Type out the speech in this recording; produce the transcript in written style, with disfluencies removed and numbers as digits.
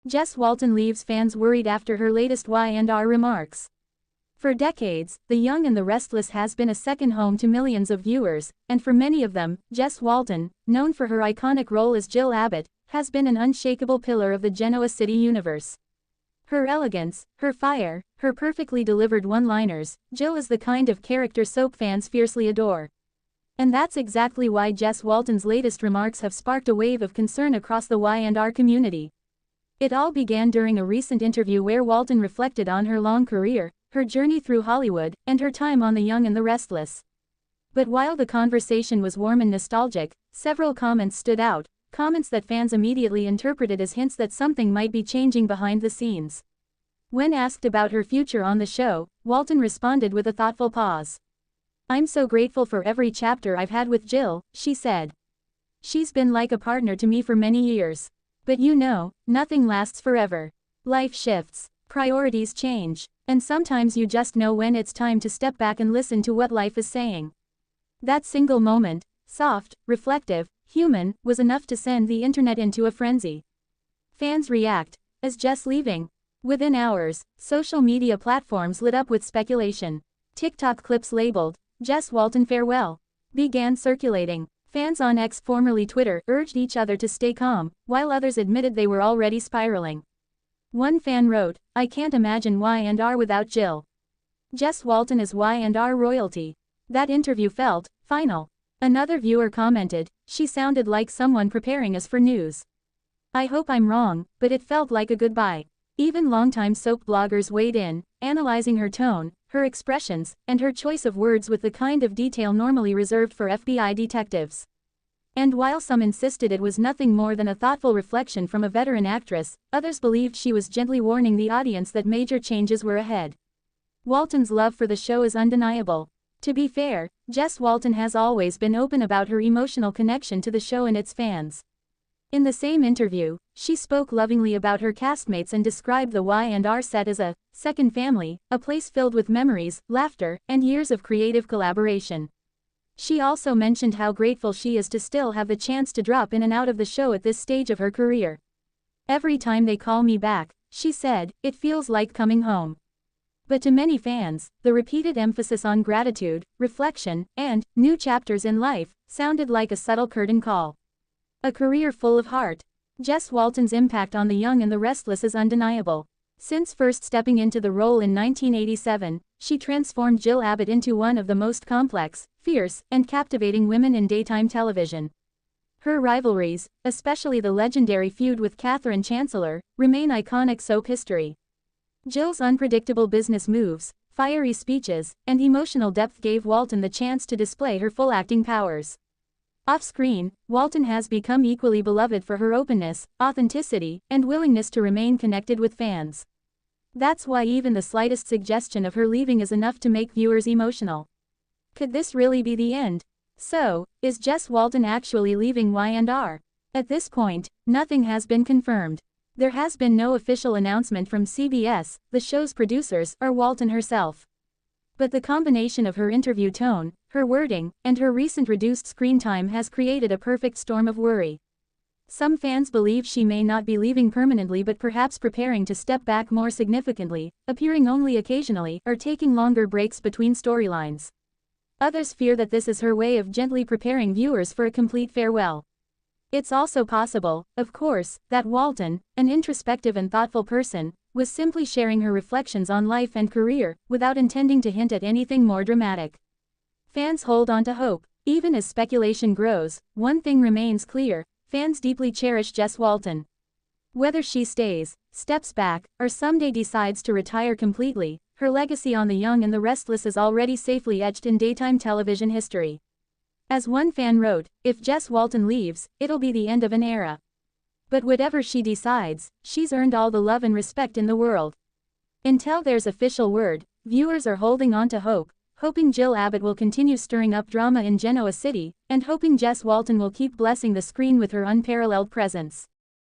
Jess Walton leaves fans worried after her latest Y&R remarks. For decades, The Young and the Restless has been a second home to millions of viewers, and for many of them, Jess Walton, known for her iconic role as Jill Abbott, has been an unshakable pillar of the Genoa City universe. Her elegance, her fire, her perfectly delivered one-liners, Jill is the kind of character soap fans fiercely adore. And that's exactly why Jess Walton's latest remarks have sparked a wave of concern across the Y&R community. It all began during a recent interview where Walton reflected on her long career, her journey through Hollywood, and her time on The Young and the Restless. But while the conversation was warm and nostalgic, several comments stood out, comments that fans immediately interpreted as hints that something might be changing behind the scenes. When asked about her future on the show, Walton responded with a thoughtful pause. "I'm so grateful for every chapter I've had with Jill," she said. "She's been like a partner to me for many years. But you know, nothing lasts forever. Life shifts, priorities change, and sometimes you just know when it's time to step back and listen to what life is saying." That single moment, soft, reflective, human, was enough to send the internet into a frenzy. Fans react. Is Jess leaving? Within hours, social media platforms lit up with speculation. TikTok clips labeled, "Jess Walton farewell," began circulating. Fans on X, formerly Twitter, urged each other to stay calm, while others admitted they were already spiraling. One fan wrote, "I can't imagine Y&R without Jill. Jess Walton is Y&R royalty." That interview felt final. Another viewer commented, "She sounded like someone preparing us for news. I hope I'm wrong, but it felt like a goodbye." Even longtime soap bloggers weighed in, analyzing her tone, her expressions, and her choice of words with the kind of detail normally reserved for FBI detectives. And while some insisted it was nothing more than a thoughtful reflection from a veteran actress, others believed she was gently warning the audience that major changes were ahead. Walton's love for the show is undeniable. To be fair, Jess Walton has always been open about her emotional connection to the show and its fans. In the same interview, she spoke lovingly about her castmates and described the Y&R set as a second family, a place filled with memories, laughter, and years of creative collaboration. She also mentioned how grateful she is to still have the chance to drop in and out of the show at this stage of her career. "Every time they call me back," she said, "it feels like coming home." But to many fans, the repeated emphasis on gratitude, reflection, and new chapters in life sounded like a subtle curtain call. A career full of heart. Jess Walton's impact on The Young and the Restless is undeniable. Since first stepping into the role in 1987, she transformed Jill Abbott into one of the most complex, fierce, and captivating women in daytime television. Her rivalries, especially the legendary feud with Katherine Chancellor, remain iconic soap history. Jill's unpredictable business moves, fiery speeches, and emotional depth gave Walton the chance to display her full acting powers. Off-screen, Walton has become equally beloved for her openness, authenticity, and willingness to remain connected with fans. That's why even the slightest suggestion of her leaving is enough to make viewers emotional. Could this really be the end? So, is Jess Walton actually leaving Y&R? At this point, nothing has been confirmed. There has been no official announcement from CBS, the show's producers, or Walton herself. But the combination of her interview tone, her wording, and her recent reduced screen time has created a perfect storm of worry. Some fans believe she may not be leaving permanently but perhaps preparing to step back more significantly, appearing only occasionally, or taking longer breaks between storylines. Others fear that this is her way of gently preparing viewers for a complete farewell. It's also possible, of course, that Walton, an introspective and thoughtful person, was simply sharing her reflections on life and career, without intending to hint at anything more dramatic. Fans hold on to hope. Even as speculation grows, one thing remains clear: fans deeply cherish Jess Walton. Whether she stays, steps back, or someday decides to retire completely, her legacy on The Young and the Restless is already safely etched in daytime television history. As one fan wrote, "If Jess Walton leaves, it'll be the end of an era." But whatever she decides, she's earned all the love and respect in the world. Until there's official word, viewers are holding on to hope, hoping Jill Abbott will continue stirring up drama in Genoa City, and hoping Jess Walton will keep blessing the screen with her unparalleled presence.